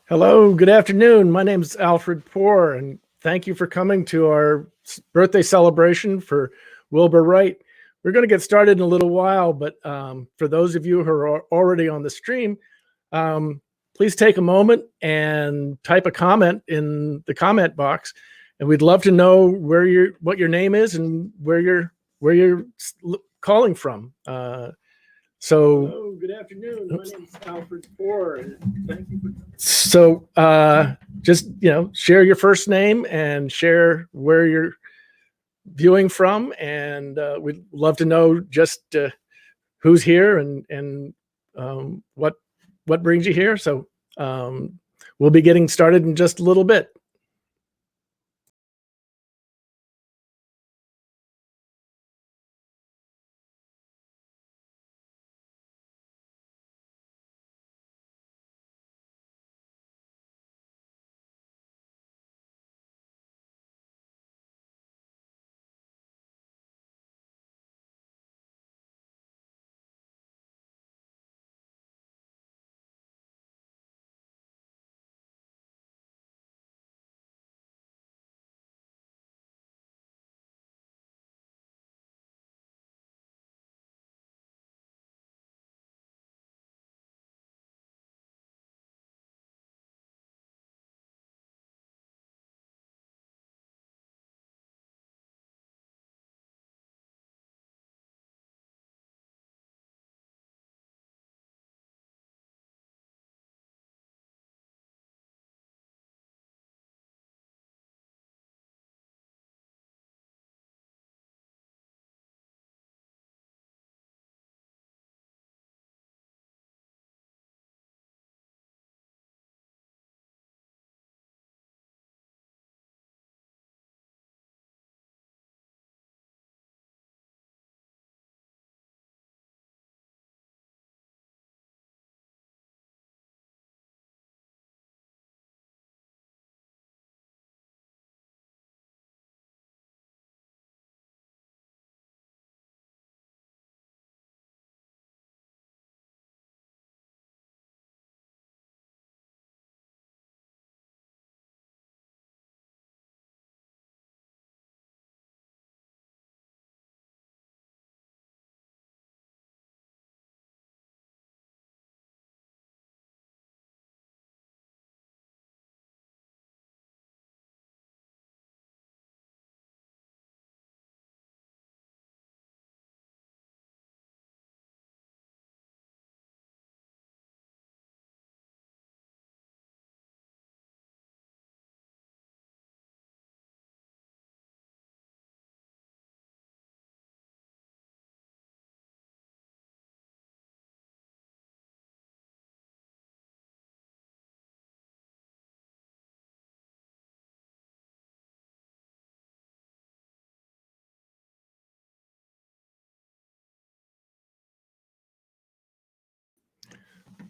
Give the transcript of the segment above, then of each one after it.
Hello, good afternoon. My name is Alfred Poor, and thank you for coming to our birthday celebration for Wilbur Wright. We're going to get started in a little while, but for those of you who are already on the stream, please take a moment and type a comment in the comment box, and we'd love to know what your name is and where you're calling from. Hello, good afternoon. My name is Alfred Poor, and thank you for coming. So just share your first name and share where you're viewing from, and we'd love to know just who's here and what brings you here. So we'll be getting started in just a little bit.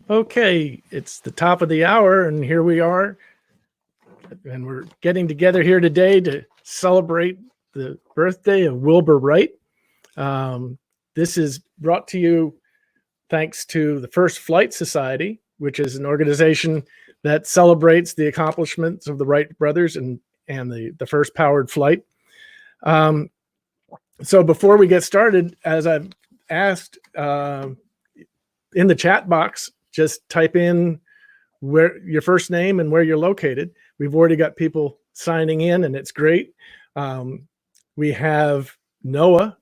Okay, it's the top of the hour, and here we are. And we're getting together here today to celebrate the birthday of Wilbur Wright. This is brought to you thanks to the First Flight Society, which is an organization that celebrates the accomplishments of the Wright brothers and the first powered flight. So before we get started, as I've asked in the chat box, just type in where your first name and where you're located. We've already got people signing in, and it's great. We have Noah,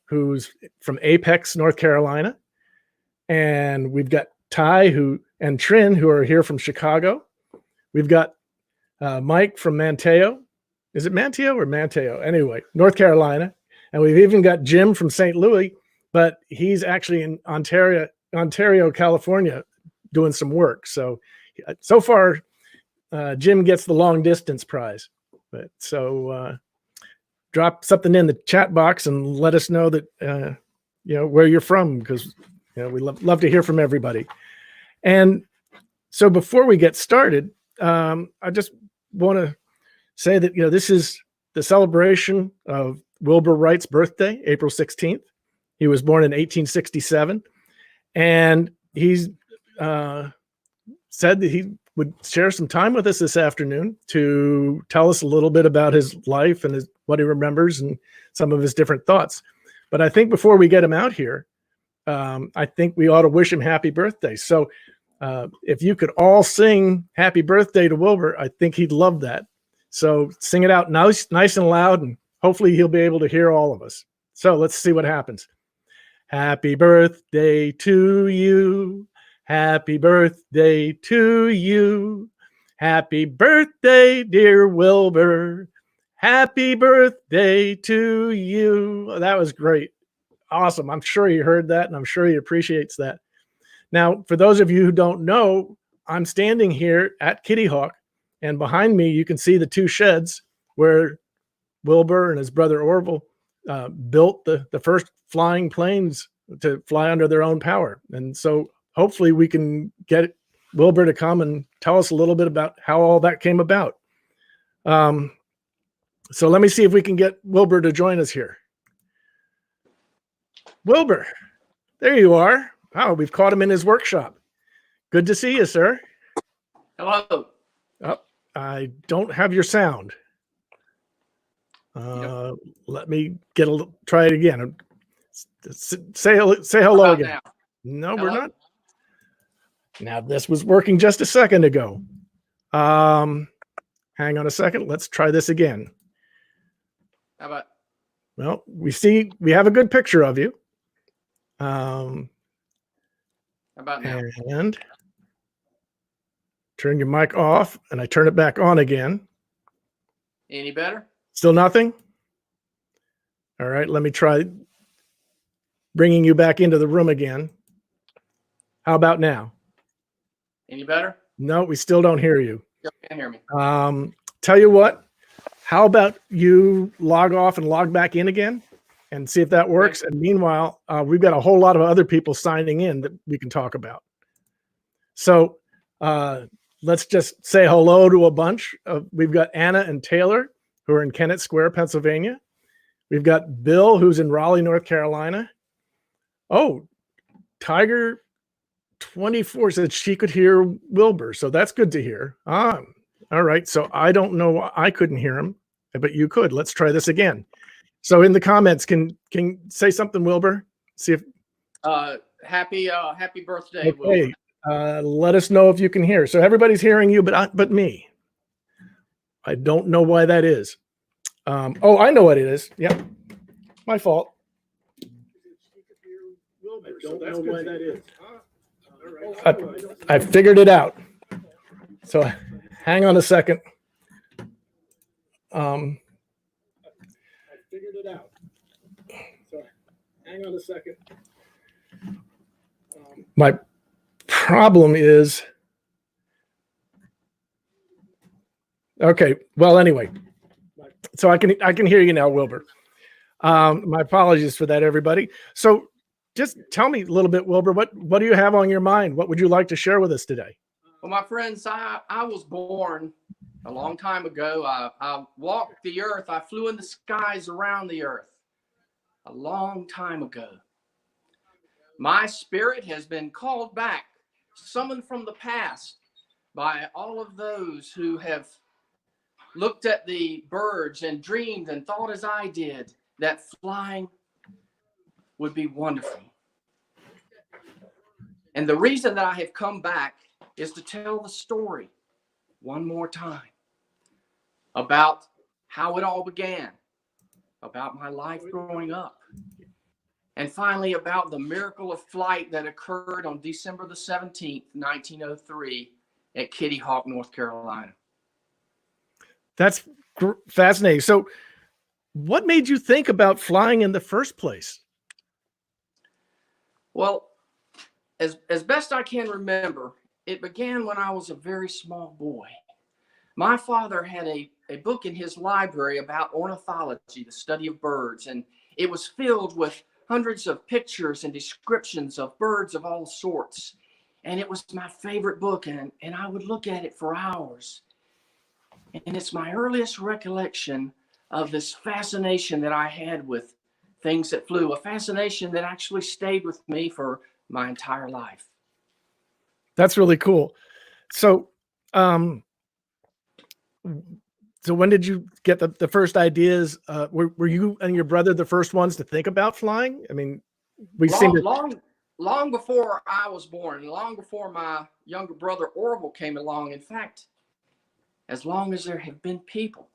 who's from Apex, North Carolina. And we've got Ty and Trin, who are here from Chicago. We've got Mike from Manteo. Is it Manteo or Manteo? Anyway, North Carolina. And we've even got Jim from St. Louis, but he's actually in Ontario, California, doing some work. So far, Jim gets the long distance prize. But so drop something in the chat box and let us know that where you're from, because we love to hear from everybody. And so before we get started, I just want to say that this is the celebration of Wilbur Wright's birthday, April 16th. He was born in 1867, and he's said that he would share some time with us this afternoon to tell us a little bit about his life and what he remembers and some of his different thoughts. But I think before we get him out here, I think we ought to wish him happy birthday. So if you could all sing happy birthday to Wilbur, I think he'd love that. So sing it out nice and loud, and hopefully he'll be able to hear all of us. So let's see what happens. Happy birthday to you. Happy birthday to you. Happy birthday, dear Wilbur. Happy birthday to you. That was great. Awesome. I'm sure he heard that, and I'm sure he appreciates that. Now, for those of you who don't know, I'm standing here at Kitty Hawk, and behind me, you can see the two sheds where Wilbur and his brother Orville built the first flying planes to fly under their own power. And so hopefully we can get Wilbur to come and tell us a little bit about how all that came about. So let me see if we can get Wilbur to join us here. Wilbur, there you are. Oh, we've caught him in his workshop. Good to see you, sir. Hello. Oh, I don't have your sound. Yep. Let me try it again. Say hello again. Now? No, Hello? we're not. Now this was working just a second ago. Hang on a second. Let's try this again. How about? Well, we have a good picture of you. How about now? And turn your mic off, and I turn it back on again. Any better? Still nothing? All right, let me try bringing you back into the room again. How about now? Any better? No, we still don't hear you. You can't hear me. Tell you what, how about you log off and log back in again and see if that works? And meanwhile, we've got a whole lot of other people signing in that we can talk about. So let's just say hello to a bunch. We've got Anna and Taylor, who are in Kennett Square, Pennsylvania. We've got Bill, who's in Raleigh, North Carolina. Oh, Tiger 24 said she could hear Wilbur, so that's good to hear. All right, so I don't know why I couldn't hear him, but you could. Let's try this again. So in the comments, can say something, Wilbur? See if Happy birthday, okay. Wilbur. Let us know if you can hear. So everybody's hearing you, but me. I don't know why that is. Oh, I know what it is. Yep, my fault. I don't know why that is. I figured it out. So hang on a second. I figured it out. So hang on a second. My problem is, okay, well, anyway, so I can hear you now, Wilbur. My apologies for that, everybody. So just tell me a little bit, Wilbur, what do you have on your mind? What would you like to share with us today? Well, my friends, I was born a long time ago. I walked the earth. I flew in the skies around the earth a long time ago. My spirit has been called back, summoned from the past by all of those who have looked at the birds and dreamed and thought as I did that flying would be wonderful. And the reason that I have come back is to tell the story one more time about how it all began, about my life growing up, and finally about the miracle of flight that occurred on December the 17th, 1903 at Kitty Hawk, North Carolina. That's fascinating. So what made you think about flying in the first place? Well, as best I can remember, it began when I was a very small boy. My father had a book in his library about ornithology, the study of birds, and it was filled with hundreds of pictures and descriptions of birds of all sorts. And it was my favorite book, and I would look at it for hours. And it's my earliest recollection of this fascination that I had with things that flew, a fascination that actually stayed with me for my entire life. That's really cool. So So when did you get the first ideas? Were you and your brother the first ones to think about flying? I mean, we seem to. Long before I was born, long before my younger brother Orville came along. In fact, as long as there have been people,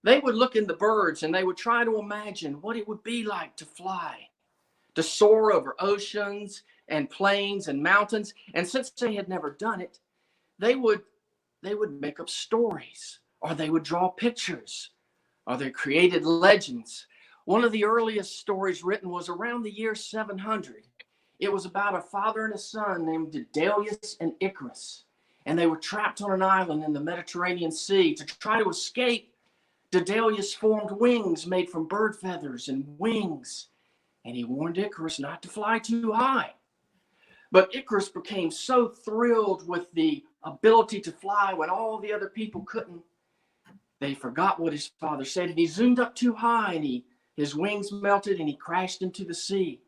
they would look in the birds and they would try to imagine what it would be like to fly, to soar over oceans and plains and mountains. And since they had never done it, they would make up stories, or they would draw pictures, or they created legends. One of the earliest stories written was around the year 700. It was about a father and a son named Daedalus and Icarus. And they were trapped on an island in the Mediterranean Sea. To try to escape, Daedalus formed wings made from bird feathers and wings. And he warned Icarus not to fly too high. But Icarus became so thrilled with the ability to fly when all the other people couldn't, they forgot what his father said, and he zoomed up too high, and his wings melted, and he crashed into the sea.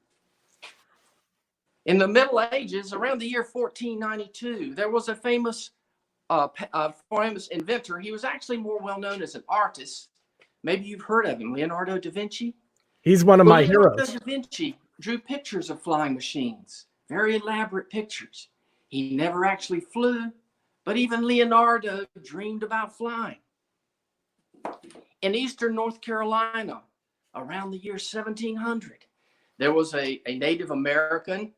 In the Middle Ages, around the year 1492, there was a famous inventor. He was actually more well known as an artist. Maybe you've heard of him, Leonardo Da Vinci. He's one of my Leonardo heroes. Da Vinci drew pictures of flying machines, very elaborate pictures. He never actually flew, but even Leonardo dreamed about flying. In eastern North Carolina, around the year 1700, there was a Native American.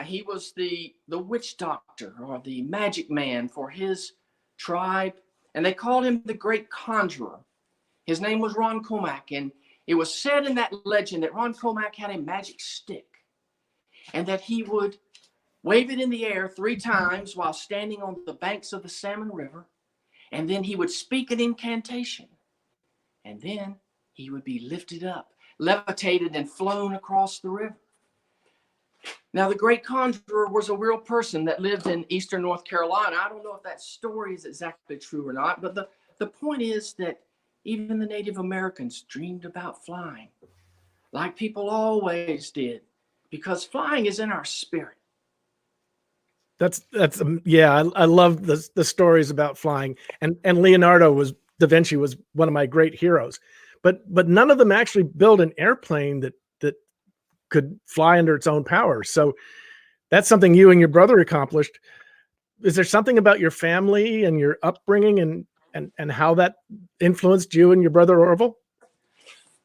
He was the witch doctor, or the magic man for his tribe, and they called him the Great Conjurer. His name was Ron Comac, and it was said in that legend that Ron Comac had a magic stick, and that he would wave it in the air 3 times while standing on the banks of the Salmon River, and then he would speak an incantation, and then he would be lifted up, levitated, and flown across the river. Now, the Great Conjurer was a real person that lived in eastern North Carolina. I don't know if that story is exactly true or not, but the point is that even the Native Americans dreamed about flying, like people always did, because flying is in our spirit. That's yeah. I love the stories about flying, and Leonardo Da Vinci was one of my great heroes, but none of them actually built an airplane that could fly under its own power. So that's something you and your brother accomplished. Is there something about your family and your upbringing and how that influenced you and your brother Orville?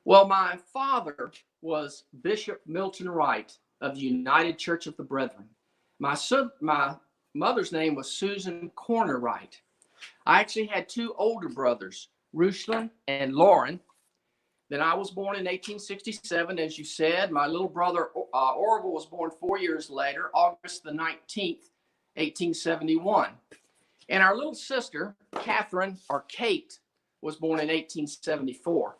Well, my father was Bishop Milton Wright of the United Church of the Brethren. My mother's name was Susan Corner Wright. I actually had 2 older brothers, Rushlin and Lauren. Then I was born in 1867, as you said. My little brother Orville was born 4 years later, August the 19th, 1871. And our little sister, Catherine, or Kate, was born in 1874.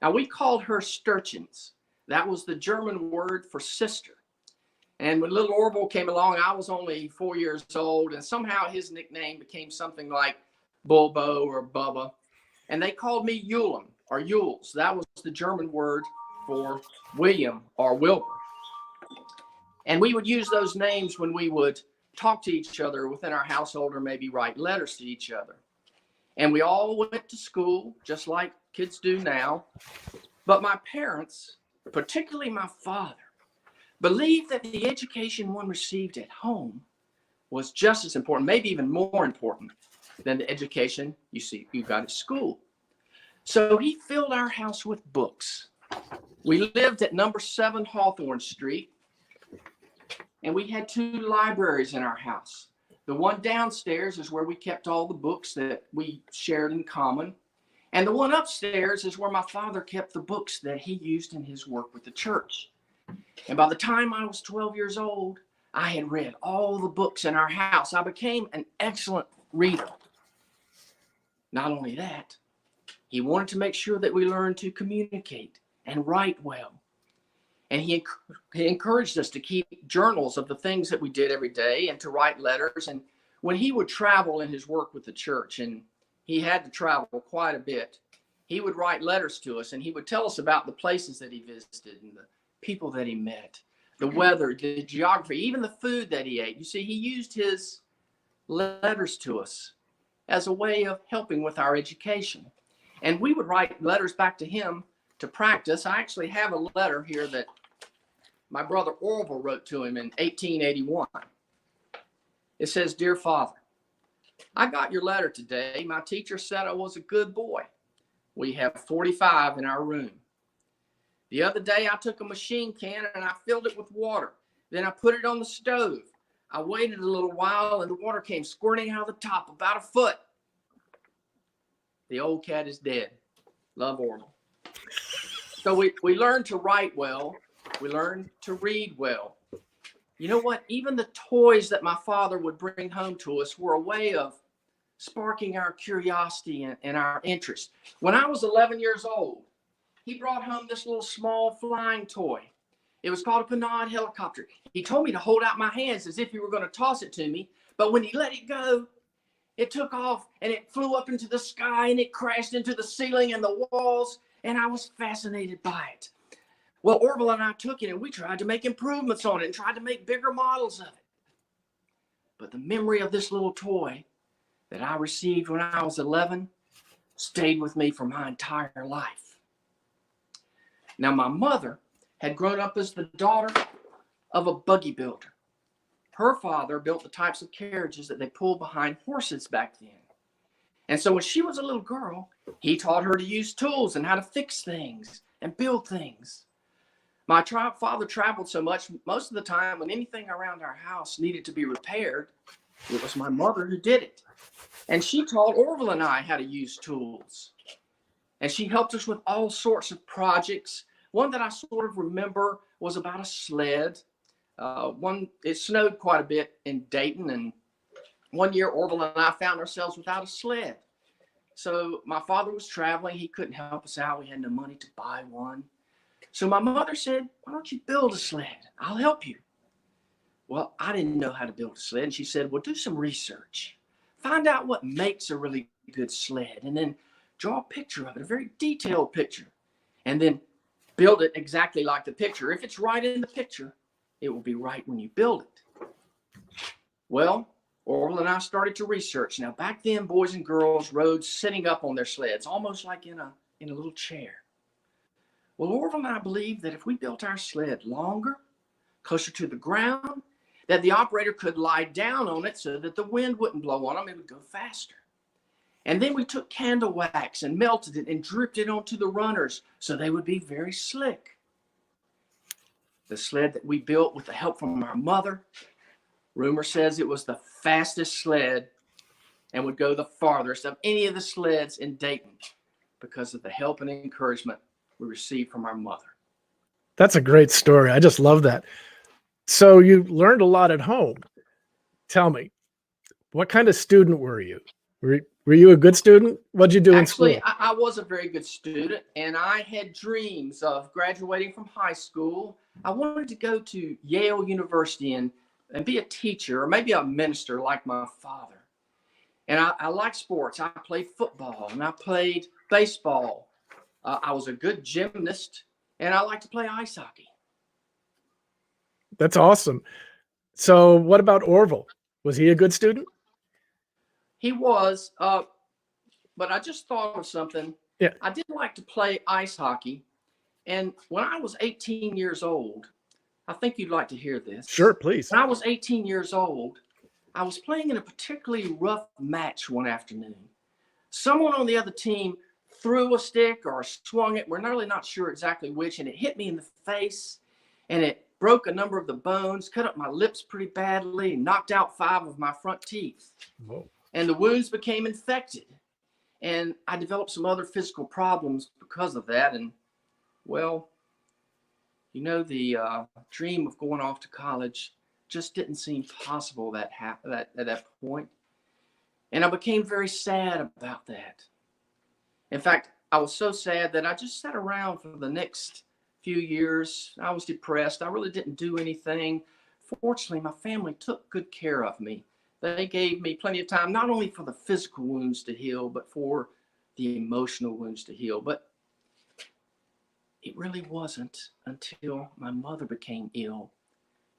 Now, we called her Sturchins. That was the German word for sister. And when little Orville came along, I was only 4 years old, and somehow his nickname became something like Bulbo or Bubba. And they called me Eulum, or Yules. That was the German word for William or Wilbur. And we would use those names when we would talk to each other within our household, or maybe write letters to each other. And we all went to school, just like kids do now. But my parents, particularly my father, believed that the education one received at home was just as important, maybe even more important than the education you got at school. So he filled our house with books. We lived at number 7 Hawthorne Street, and we had 2 libraries in our house. The one downstairs is where we kept all the books that we shared in common. And the one upstairs is where my father kept the books that he used in his work with the church. And by the time I was 12 years old, I had read all the books in our house. I became an excellent reader. Not only that, he wanted to make sure that we learned to communicate and write well. And he encouraged us to keep journals of the things that we did every day and to write letters. And when he would travel in his work with the church, and he had to travel quite a bit, he would write letters to us, and he would tell us about the places that he visited and the people that he met, the weather, the geography, even the food that he ate. You see, he used his letters to us as a way of helping with our education. And we would write letters back to him to practice. I actually have a letter here that my brother Orville wrote to him in 1881. It says, "Dear Father, I got your letter today. My teacher said I was a good boy. We have 45 in our room. The other day I took a machine can and I filled it with water. Then I put it on the stove. I waited a little while and the water came squirting out of the top about a foot. The old cat is dead. Love, Orville." So we learn to write well. We learn to read well. You know what? Even the toys that my father would bring home to us were a way of sparking our curiosity and our interest. When I was 11 years old, he brought home this little small flying toy. It was called a Pinard helicopter. He told me to hold out my hands as if he were going to toss it to me. But when he let it go, it took off and it flew up into the sky and it crashed into the ceiling and the walls. And I was fascinated by it. Well, Orville and I took it and we tried to make improvements on it and tried to make bigger models of it. But the memory of this little toy that I received when I was 11 stayed with me for my entire life. Now, my mother had grown up as the daughter of a buggy builder. Her father built the types of carriages that they pulled behind horses back then. And so when she was a little girl, he taught her to use tools and how to fix things and build things. My father traveled so much, most of the time when anything around our house needed to be repaired, it was my mother who did it. And she taught Orville and I how to use tools. And she helped us with all sorts of projects. One that I sort of remember was about a sled. It snowed quite a bit in Dayton, and one year Orville and I found ourselves without a sled. So my father was traveling. He couldn't help us out. We had no money to buy one. So my mother said, "Why don't you build a sled? I'll help you." Well, I didn't know how to build a sled. And she said, "Well, do some research. Find out what makes a really good sled, and then draw a picture of it, a very detailed picture, and then build it exactly like the picture. If it's right in the picture, it will be right when you build it." Well, Orville and I started to research. Now, back then, boys and girls rode sitting up on their sleds, almost like in a little chair. Well, Orville and I believed that if we built our sled longer, closer to the ground, that the operator could lie down on it so that the wind wouldn't blow on them, it would go faster. And then we took candle wax and melted it and dripped it onto the runners so they would be very slick. The sled that we built with the help from our mother, rumor says it was the fastest sled and would go the farthest of any of the sleds in Dayton because of the help and encouragement we received from our mother. That's a great story. I just love that. So you learned a lot at home. Tell me, what kind of student were you? Were you a good student? What'd you do in school? Actually, I was a very good student, and I had dreams of graduating from high school. I wanted to go to Yale University and be a teacher or maybe a minister like my father. And I like sports. I played football and I played baseball. I was a good gymnast, and I like to play ice hockey. That's awesome. So what about Orville? Was he a good student? He was, but I just thought of something. Yeah. I did like to play ice hockey. And when I was 18 years old, I think you'd like to hear this. Sure, please. When I was 18 years old, I was playing in a particularly rough match one afternoon. Someone on the other team threw a stick or swung it. We're really not sure exactly which, and it hit me in the face, and it broke a number of the bones, cut up my lips pretty badly, and knocked out 5 of my front teeth. Whoa. And the wounds became infected. And I developed some other physical problems because of that. And, well, you know, the dream of going off to college just didn't seem possible at that point. And I became very sad about that. In fact, I was so sad that I just sat around for the next few years. I was depressed. I really didn't do anything. Fortunately, my family took good care of me. They gave me plenty of time, not only for the physical wounds to heal, but for the emotional wounds to heal. But it really wasn't until my mother became ill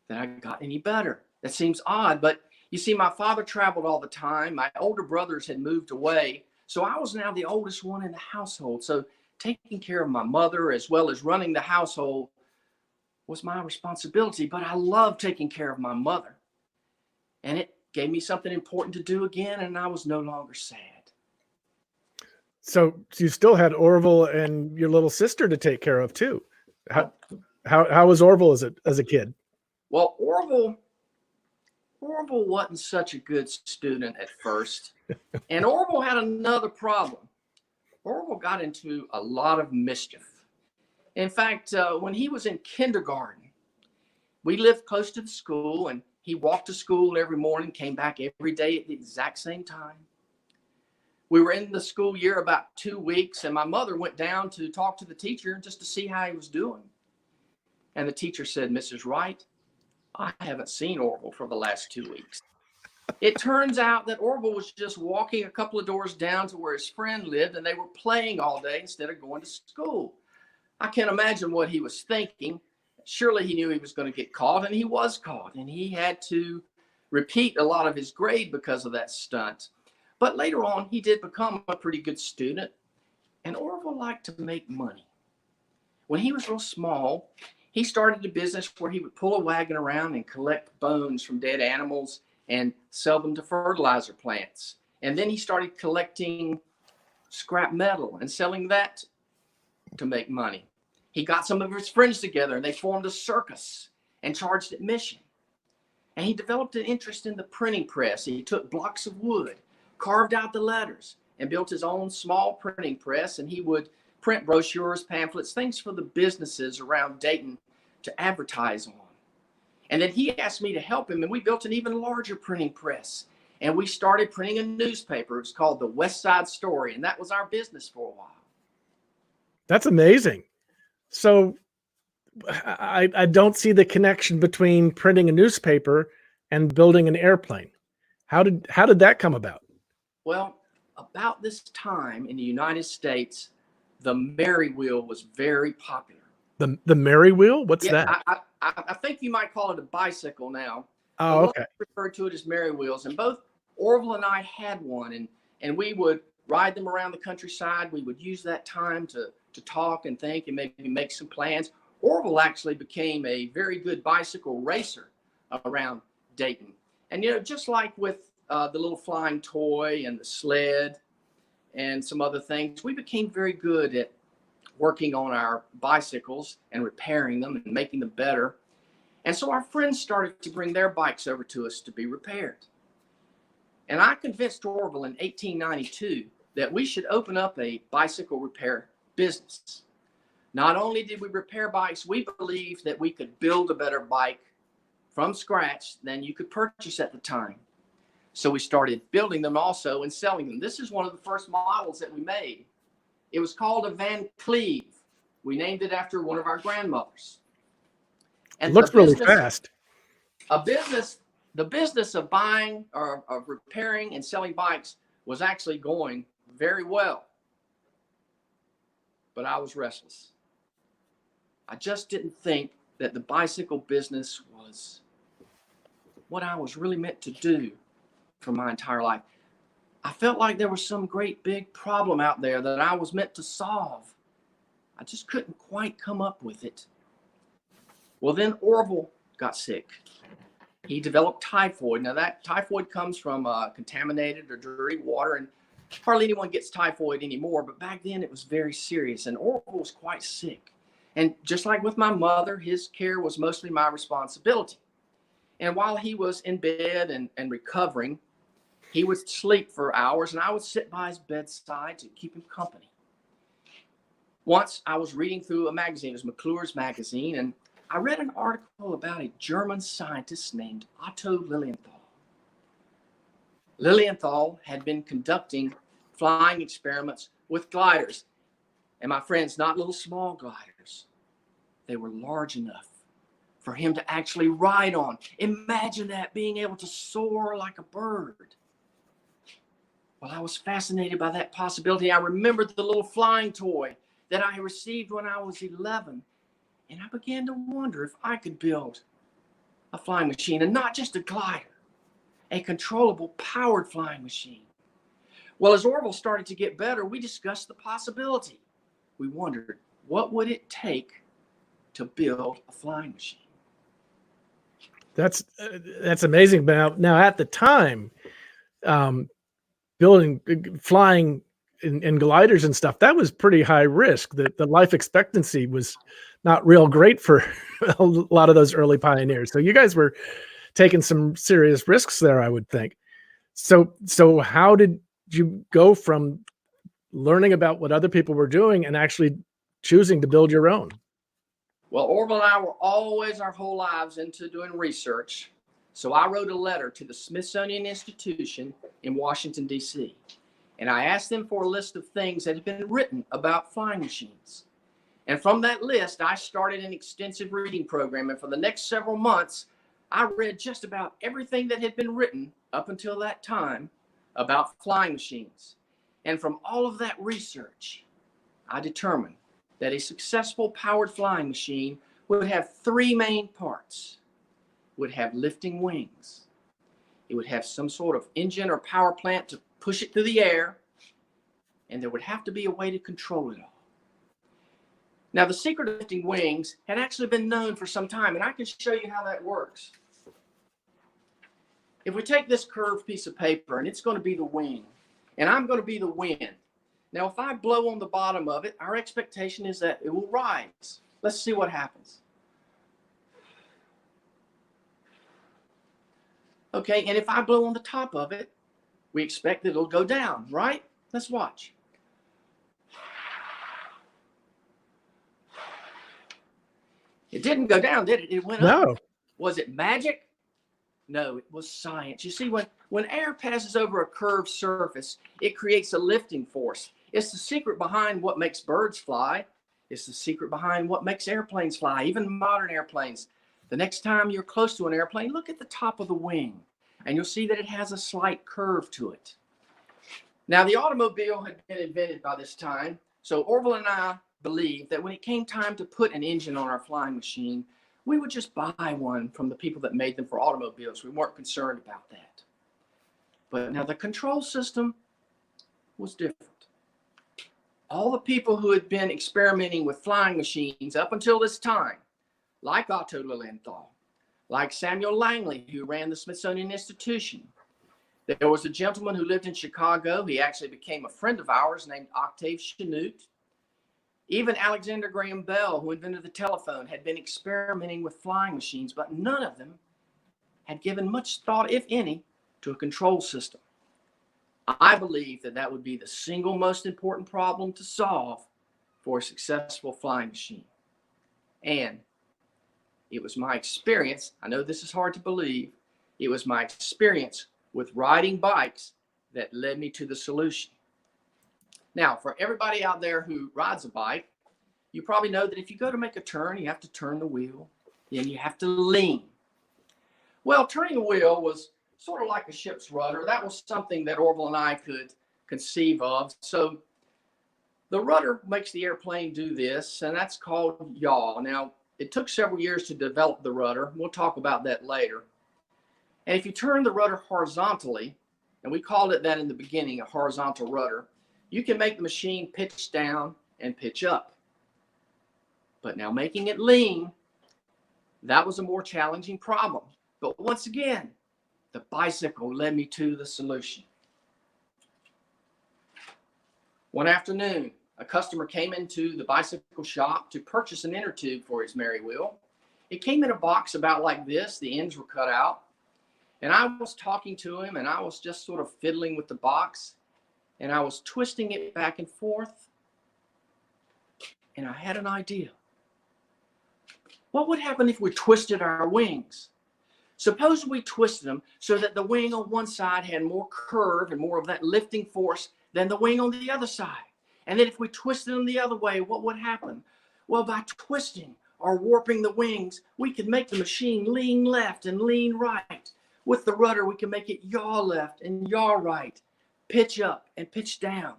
that I got any better. That seems odd, but You see, my father traveled all the time. My older brothers had moved away. So I was now the oldest one in the household. So taking care of my mother as well as running the household was my responsibility. But I loved taking care of my mother. And it gave me something important to do again, and I was no longer sad. So you still had Orville and your little sister to take care of too. How was Orville as a kid? Well, Orville wasn't such a good student at first. And Orville had another problem. Orville got into a lot of mischief. In fact, when he was in kindergarten, we lived close to the school, and he walked to school every morning, came back every day at the exact same time. We were in the school year about 2 weeks, and my mother went down to talk to the teacher just to see how he was doing. And the teacher said, "Mrs. Wright, I haven't seen Orville for the last 2 weeks." It turns out that Orville was just walking a couple of doors down to where his friend lived, and they were playing all day instead of going to school. I can't imagine what he was thinking. Surely he knew he was going to get caught, and he was caught, and he had to repeat a lot of his grade because of that stunt. But later on, he did become a pretty good student, and Orville liked to make money. When he was real small, he started a business where he would pull a wagon around and collect bones from dead animals and sell them to fertilizer plants. And then he started collecting scrap metal and selling that to make money. He got some of his friends together, and they formed a circus and charged admission. And he developed an interest in the printing press. He took blocks of wood, carved out the letters, and built his own small printing press, and he would print brochures, pamphlets, things for the businesses around Dayton to advertise on. And then he asked me to help him, and we built an even larger printing press. And we started printing a newspaper. It was called the West Side Story, and that was our business for a while. That's amazing. So I don't see the connection between printing a newspaper and building an airplane. How did that come about? Well, about this time in the United States, the Merry Wheel was very popular. The Merry Wheel? What's that? I think you might call it a bicycle now. Oh, okay. Referred to it as Merry Wheels, and both Orville and I had one, and we would ride them around the countryside. We would use that time to talk and think and maybe make some plans. Orville actually became a very good bicycle racer around Dayton. And, just like with the little flying toy and the sled and some other things, we became very good at working on our bicycles and repairing them and making them better. And so our friends started to bring their bikes over to us to be repaired. And I convinced Orville in 1892 that we should open up a bicycle repair business. Not only did we repair bikes, we believed that we could build a better bike from scratch than you could purchase at the time. So we started building them also and selling them. This is one of the first models that we made. It was called a Van Cleve. We named it after one of our grandmothers. And it looks really fast. The business of buying or of repairing and selling bikes was actually going very well. But I was restless. I just didn't think that the bicycle business was what I was really meant to do for my entire life. I felt like there was some great big problem out there that I was meant to solve. I just couldn't quite come up with it. Well, then Orville got sick. He developed typhoid. Now that typhoid comes from contaminated or dirty water, and hardly anyone gets typhoid anymore, but back then it was very serious, and Orville was quite sick. And just like with my mother, his care was mostly my responsibility. And while he was in bed and recovering, he would sleep for hours, and I would sit by his bedside to keep him company. Once I was reading through a magazine, it was McClure's magazine, and I read an article about a German scientist named Otto Lilienthal. Lilienthal had been conducting flying experiments with gliders. And my friends, not little small gliders. They were large enough for him to actually ride on. Imagine that, being able to soar like a bird. Well, I was fascinated by that possibility. I remembered the little flying toy that I received when I was 11. And I began to wonder if I could build a flying machine, and not just a glider. a controllable, powered flying machine. Well, as Orville started to get better, we discussed the possibility. We wondered, what would it take to build a flying machine? That's amazing. But now at the time, flying in gliders and stuff, that was pretty high risk. The life expectancy was not real great for a lot of those early pioneers. So you guys were taking some serious risks there, I would think. So how did you go from learning about what other people were doing and actually choosing to build your own? Well, Orville and I were always our whole lives into doing research. So I wrote a letter to the Smithsonian Institution in Washington, D.C. And I asked them for a list of things that had been written about flying machines. And from that list, I started an extensive reading program. And for the next several months, I read just about everything that had been written up until that time about flying machines. And from all of that research, I determined that a successful powered flying machine would have three main parts. It would have lifting wings. It would have some sort of engine or power plant to push it through the air. And there would have to be a way to control it all. Now, the secret of lifting wings had actually been known for some time, and I can show you how that works. If we take this curved piece of paper, and it's going to be the wing, and I'm going to be the wind. Now, if I blow on the bottom of it, our expectation is that it will rise. Let's see what happens. Okay, and if I blow on the top of it, we expect that it'll go down, right? Let's watch. It didn't go down, did it? It went up. No. Was it magic? No, it was science. You see, when air passes over a curved surface, it creates a lifting force. It's the secret behind what makes birds fly. It's the secret behind what makes airplanes fly, even modern airplanes. The next time you're close to an airplane, look at the top of the wing, and you'll see that it has a slight curve to it. Now, the automobile had been invented by this time, so Orville and I believed that when it came time to put an engine on our flying machine, we would just buy one from the people that made them for automobiles. We weren't concerned about that. But now the control system was different. All the people who had been experimenting with flying machines up until this time, like Otto Lilienthal, like Samuel Langley, who ran the Smithsonian Institution. There was a gentleman who lived in Chicago. He actually became a friend of ours named Octave Chanute. Even Alexander Graham Bell, who invented the telephone, had been experimenting with flying machines, but none of them had given much thought, if any, to a control system. I believe that that would be the single most important problem to solve for a successful flying machine. And it was my experience, I know this is hard to believe, it was my experience with riding bikes that led me to the solution. Now, for everybody out there who rides a bike, you probably know that if you go to make a turn, you have to turn the wheel, then you have to lean. Well, turning the wheel was sort of like a ship's rudder. That was something that Orville and I could conceive of. So the rudder makes the airplane do this, and that's called yaw. Now, it took several years to develop the rudder. We'll talk about that later. And if you turn the rudder horizontally, and we called it that in the beginning, a horizontal rudder, you can make the machine pitch down and pitch up. But now making it lean, that was a more challenging problem. But once again, the bicycle led me to the solution. One afternoon, a customer came into the bicycle shop to purchase an inner tube for his Merry Wheel. It came in a box about like this. The ends were cut out. And I was talking to him, and I was just sort of fiddling with the box. And I was twisting it back and forth. And I had an idea. What would happen if we twisted our wings? Suppose we twisted them so that the wing on one side had more curve and more of that lifting force than the wing on the other side. And then if we twisted them the other way, what would happen? Well, by twisting or warping the wings, we could make the machine lean left and lean right. With the rudder, we can make it yaw left and yaw right, pitch up and pitch down.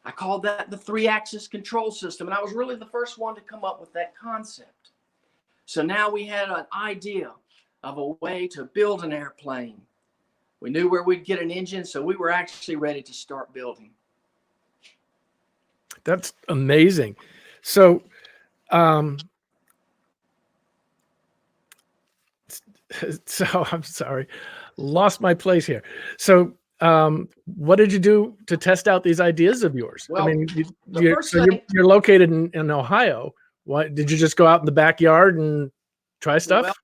I called that the three-axis control system, and I was really the first one to come up with that concept. So now we had an idea of a way to build an airplane We knew where we'd get an engine, so we were actually ready to start building. That's amazing. So, so I'm sorry, lost my place here. So, what did you do to test out these ideas of yours? Well, I mean, the first thing, you're located in Ohio. Why did you just go out in the backyard and try stuff? well,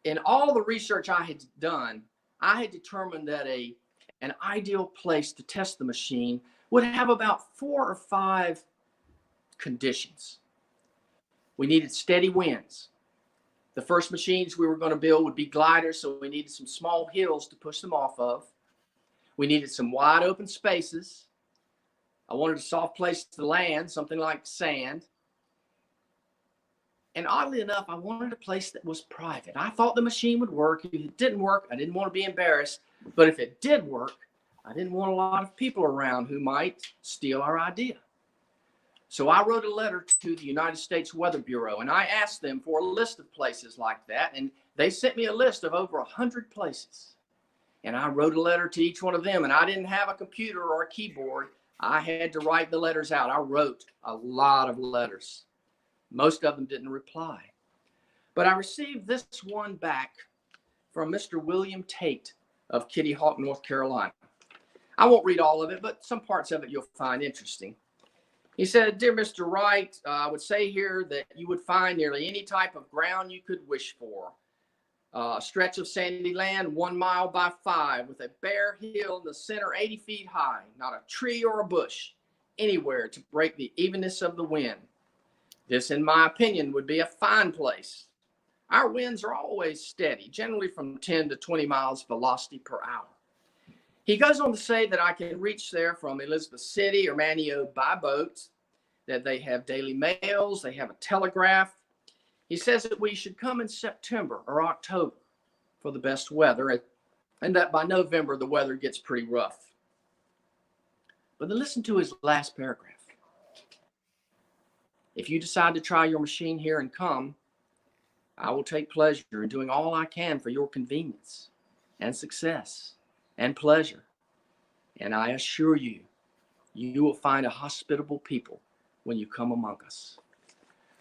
in all the research I had done, I had determined that an ideal place to test the machine would have about 4 or 5 conditions. We needed steady winds. The first machines we were going to build would be gliders, so we needed some small hills to push them off of. We needed some wide open spaces. I wanted a soft place to land, something like sand. And oddly enough, I wanted a place that was private. I thought the machine would work. If it didn't work, I didn't want to be embarrassed. But if it did work, I didn't want a lot of people around who might steal our idea. So I wrote a letter to the United States Weather Bureau, and I asked them for a list of places like that. And they sent me a list of over 100 places. And I wrote a letter to each one of them, and I didn't have a computer or a keyboard. I had to write the letters out. I wrote a lot of letters. Most of them didn't reply. But I received this one back from Mr. William Tate of Kitty Hawk, North Carolina. I won't read all of it, but some parts of it you'll find interesting. He said, "Dear Mr. Wright, I would say here that you would find nearly any type of ground you could wish for. A stretch of sandy land 1 mile by 5 with a bare hill in the center 80 feet high, not a tree or a bush anywhere to break the evenness of the wind. This, in my opinion, would be a fine place. Our winds are always steady, generally from 10 to 20 miles velocity per hour." He goes on to say that I can reach there from Elizabeth City or Manio by boat, that they have daily mails, they have a telegraph. He says that we should come in September or October for the best weather, and that by November the weather gets pretty rough. But then listen to his last paragraph. "If you decide to try your machine here and come, I will take pleasure in doing all I can for your convenience and success and pleasure. And I assure you, you will find a hospitable people when you come among us."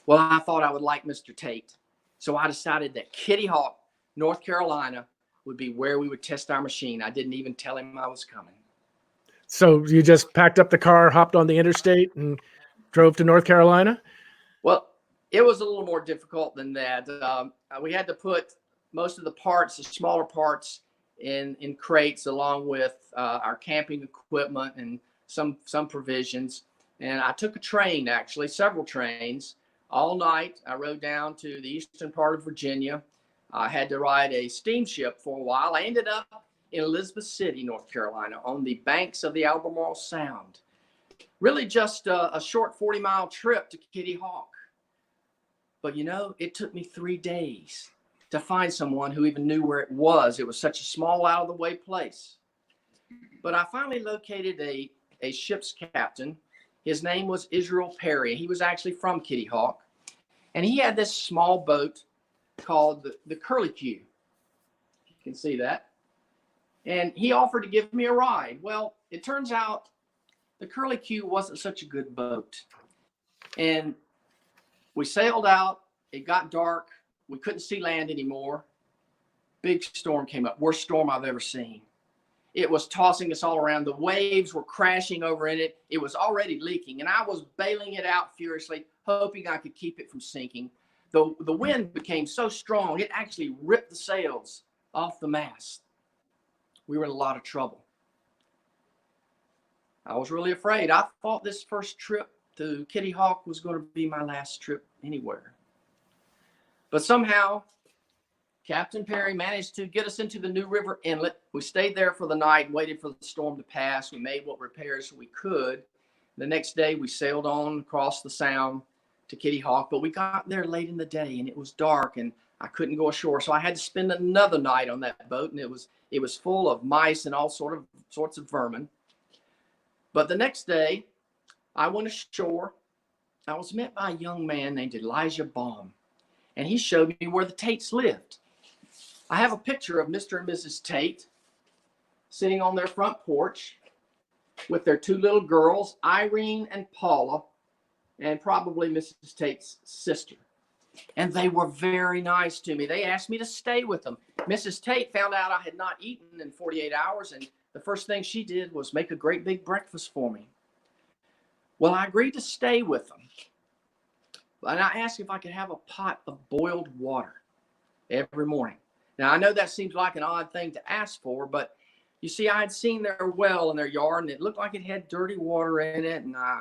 Well, I thought I would like Mr. Tate, so I decided that Kitty Hawk, North Carolina, would be where we would test our machine. I didn't even tell him I was coming. So you just packed up the car, hopped on the interstate, and drove to North Carolina? Well, it was a little more difficult than that. We had to put most of the parts, the smaller parts, in crates along with our camping equipment and some provisions. And I took a train, actually, several trains, all night. I rode down to the eastern part of Virginia. I had to ride a steamship for a while. I ended up in Elizabeth City, North Carolina, on the banks of the Albemarle Sound. Really just a short 40-mile trip to Kitty Hawk. But you know, it took me 3 days to find someone who even knew where it was. It was such a small, out-of-the-way place. But I finally located a ship's captain. His name was Israel Perry. He was actually from Kitty Hawk. And he had this small boat called the Curlicue. You can see that. And he offered to give me a ride. Well, it turns out the Curlicue wasn't such a good boat. And we sailed out. It got dark. We couldn't see land anymore. Big storm came up. Worst storm I've ever seen. It was tossing us all around. The waves were crashing over in it. It was already leaking, and I was bailing it out furiously, hoping I could keep it from sinking. The wind became so strong, it actually ripped the sails off the mast. We were in a lot of trouble. I was really afraid. I thought this first trip to Kitty Hawk was going to be my last trip anywhere. But somehow, Captain Perry managed to get us into the New River Inlet. We stayed there for the night, waited for the storm to pass. We made what repairs we could. The next day, we sailed on across the Sound to Kitty Hawk, but we got there late in the day, and it was dark, and I couldn't go ashore. So I had to spend another night on that boat, and it was full of mice and all sorts of vermin. But the next day, I went ashore. I was met by a young man named Elijah Baum, and he showed me where the Tates lived. I have a picture of Mr. and Mrs. Tate sitting on their front porch with their two little girls, Irene and Paula, and probably Mrs. Tate's sister. And they were very nice to me. They asked me to stay with them. Mrs. Tate found out I had not eaten in 48 hours, and the first thing she did was make a great big breakfast for me. Well, I agreed to stay with them. And I asked if I could have a pot of boiled water every morning. Now, I know that seems like an odd thing to ask for, but you see, I had seen their well in their yard, and it looked like it had dirty water in it, and I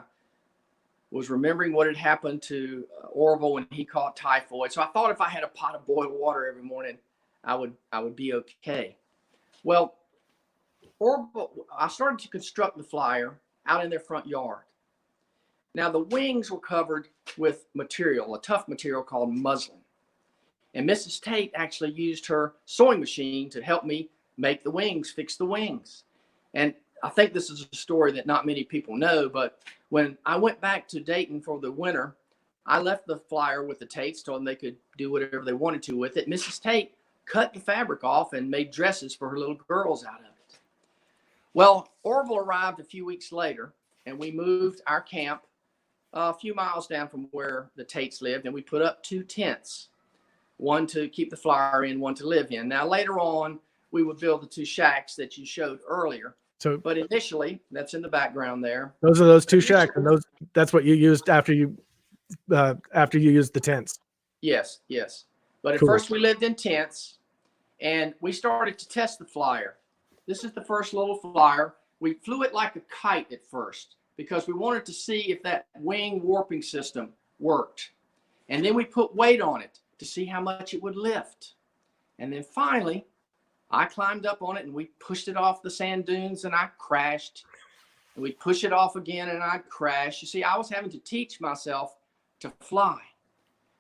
was remembering what had happened to Orville when he caught typhoid. So I thought if I had a pot of boiled water every morning, I would be okay. Well, Orville, I started to construct the flyer out in their front yard. Now, the wings were covered with material, a tough material called muslin. And Mrs. Tate actually used her sewing machine to help me make the wings, fix the wings. And I think this is a story that not many people know, but when I went back to Dayton for the winter, I left the flyer with the Tates, told them they could do whatever they wanted to with it. Mrs. Tate cut the fabric off and made dresses for her little girls out of it. Well, Orville arrived a few weeks later, and we moved our camp a few miles down from where the Tates lived, and we put up 2 tents, one to keep the flyer in, one to live in. Now, later on, we would build the 2 shacks that you showed earlier. But initially, that's in the background there. Those are those 2 shacks, and that's what you used after you used the tents. Yes, yes. But at Cool. first we lived in tents, and we started to test the flyer. This is the first little flyer. We flew it like a kite at first because we wanted to see if that wing warping system worked. And then we put weight on it to see how much it would lift. And then finally, I climbed up on it and we pushed it off the sand dunes and I crashed. And we'd push it off again and I'd crash. You see, I was having to teach myself to fly.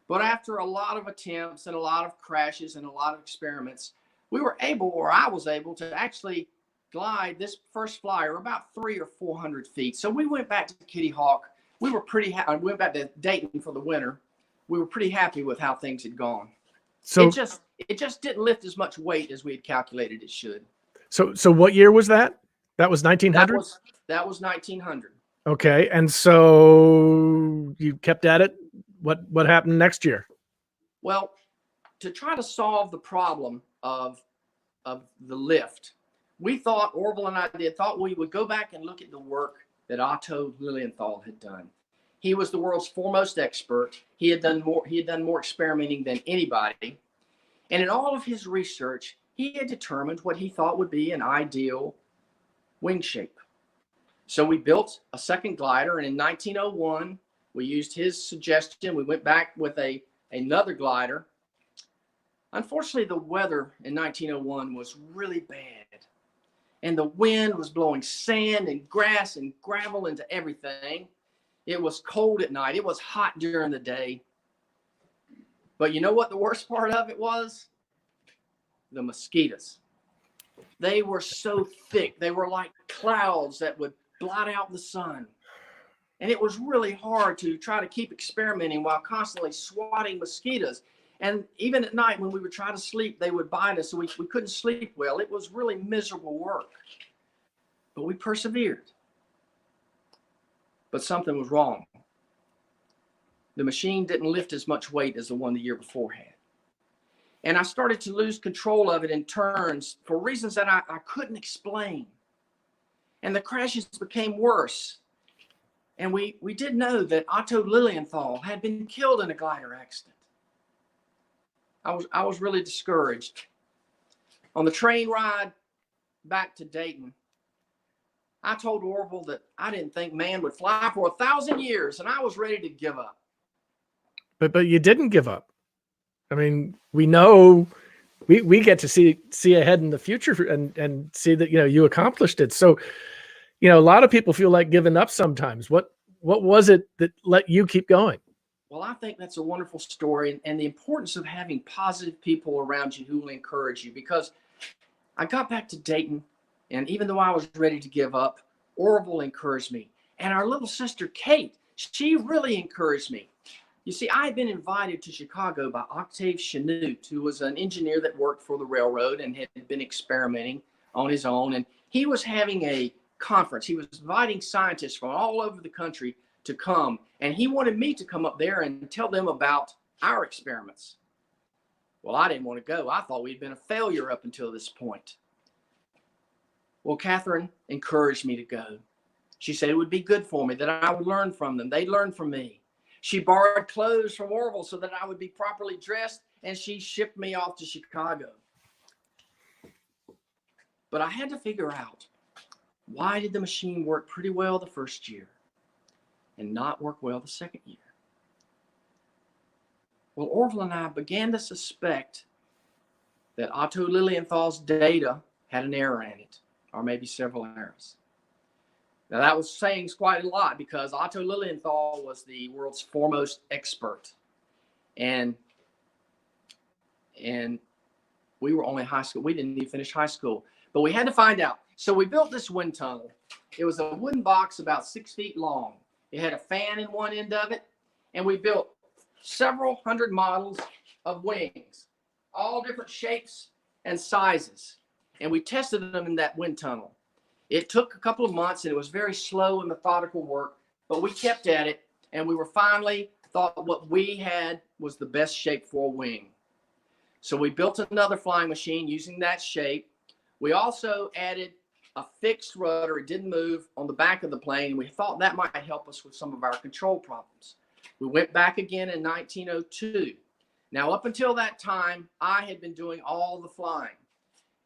But after a lot of attempts and a lot of crashes and a lot of experiments, I was able to actually glide this first flyer about 300 or 400 feet. So we went back to Kitty Hawk. We were pretty happy. We went back to Dayton for the winter. We were pretty happy with how things had gone. So it just didn't lift as much weight as we had calculated it should. So what year was that? That was 1900? That was 1900. Okay. And so you kept at it. What happened next year? Well, to try to solve the problem of the lift, Orville and I thought we would go back and look at the work that Otto Lilienthal had done. He was the world's foremost expert. He had done more experimenting than anybody. And in all of his research, he had determined what he thought would be an ideal wing shape. So we built a second glider, and in 1901, we used his suggestion. We went back with another glider. Unfortunately, the weather in 1901 was really bad. And the wind was blowing sand and grass and gravel into everything. It was cold at night. It was hot during the day. But you know what the worst part of it was? The mosquitoes. They were so thick. They were like clouds that would blot out the sun. And it was really hard to try to keep experimenting while constantly swatting mosquitoes. And even at night when we would try to sleep, they would bite us, so we couldn't sleep well. It was really miserable work. But we persevered. But something was wrong. The machine didn't lift as much weight as the one the year before had. And I started to lose control of it in turns for reasons that I couldn't explain. And the crashes became worse. And we did know that Otto Lilienthal had been killed in a glider accident. I was really discouraged. On the train ride back to Dayton, I told Orville that I didn't think man would fly for 1,000 years, and I was ready to give up. But you didn't give up. I mean, we know we get to see ahead in the future and see that you accomplished it. So a lot of people feel like giving up sometimes. What was it that let you keep going? Well, I think that's a wonderful story, and the importance of having positive people around you who will encourage you. Because I got back to Dayton, and even though I was ready to give up, Orville encouraged me. And our little sister, Kate, she really encouraged me. You see, I had been invited to Chicago by Octave Chanute, who was an engineer that worked for the railroad and had been experimenting on his own. And He was having a conference. He was inviting scientists from all over the country to come, and he wanted me to come up there and tell them about our experiments. Well, I didn't want to go. I thought we'd been a failure up until this point. Well, Catherine encouraged me to go. She said it would be good for me, that I would learn from them. They'd learn from me. She borrowed clothes from Orville so that I would be properly dressed, and she shipped me off to Chicago. But I had to figure out, why did the machine work pretty well the first year and not work well the second year? Well, Orville and I began to suspect that Otto Lilienthal's data had an error in it, or maybe several errors. Now, that was saying quite a lot, because Otto Lilienthal was the world's foremost expert. And we were only high school. We didn't even finish high school. But we had to find out. So we built this wind tunnel. It was a wooden box about 6 feet long. It had a fan in one end of it. And we built several hundred models of wings, all different shapes and sizes. And we tested them in that wind tunnel. It took a couple of months, and it was very slow and methodical work, but we kept at it, and we were finally thought what we had was the best shape for a wing. So we built another flying machine using that shape. We also added a fixed rudder. It didn't move on the back of the plane. We thought that might help us with some of our control problems. We went back again in 1902. Now, up until that time, I had been doing all the flying.